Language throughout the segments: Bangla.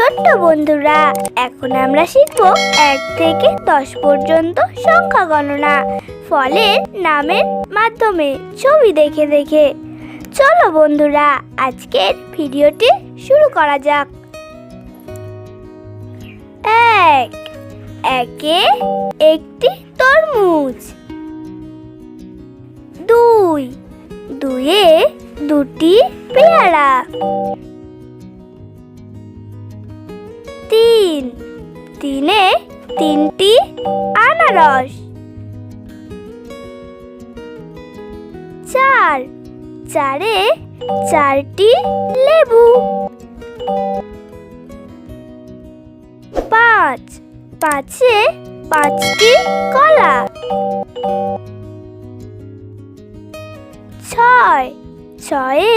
ছোট্ট বন্ধুরা, এখন আমরা শিখব 1 থেকে 10 পর্যন্ত সংখ্যা গণনা ফলের নামের মাধ্যমে ছবি দেখে দেখে। চলো বন্ধুরা, আজকের ভিডিওটি শুরু করা যাক। 1, একে একটি তরমুজ। 2, দুইয়ে দুটি পেয়ারা। 3, তিনে তিনটি আনারস। 4, চারে চারটি লেবু। 5, পাঁচে পাঁচটি কলা। 6, ছয়ে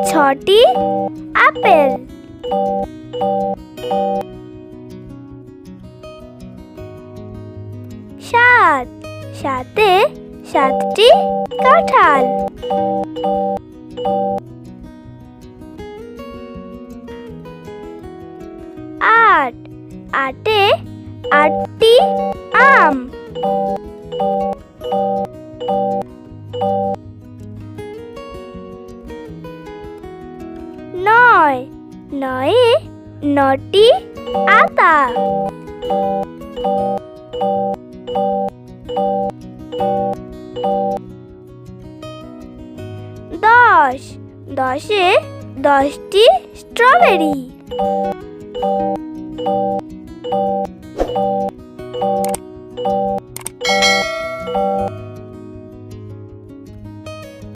ছটি আপেল। 7, সাতে সাতটি কাঁঠাল। 8, আটে আটটি আম। 9, নয়ে নটি আতা। 10, দশে 10টি স্ট্রবেরি। 11, 11 এ 11টি 11 11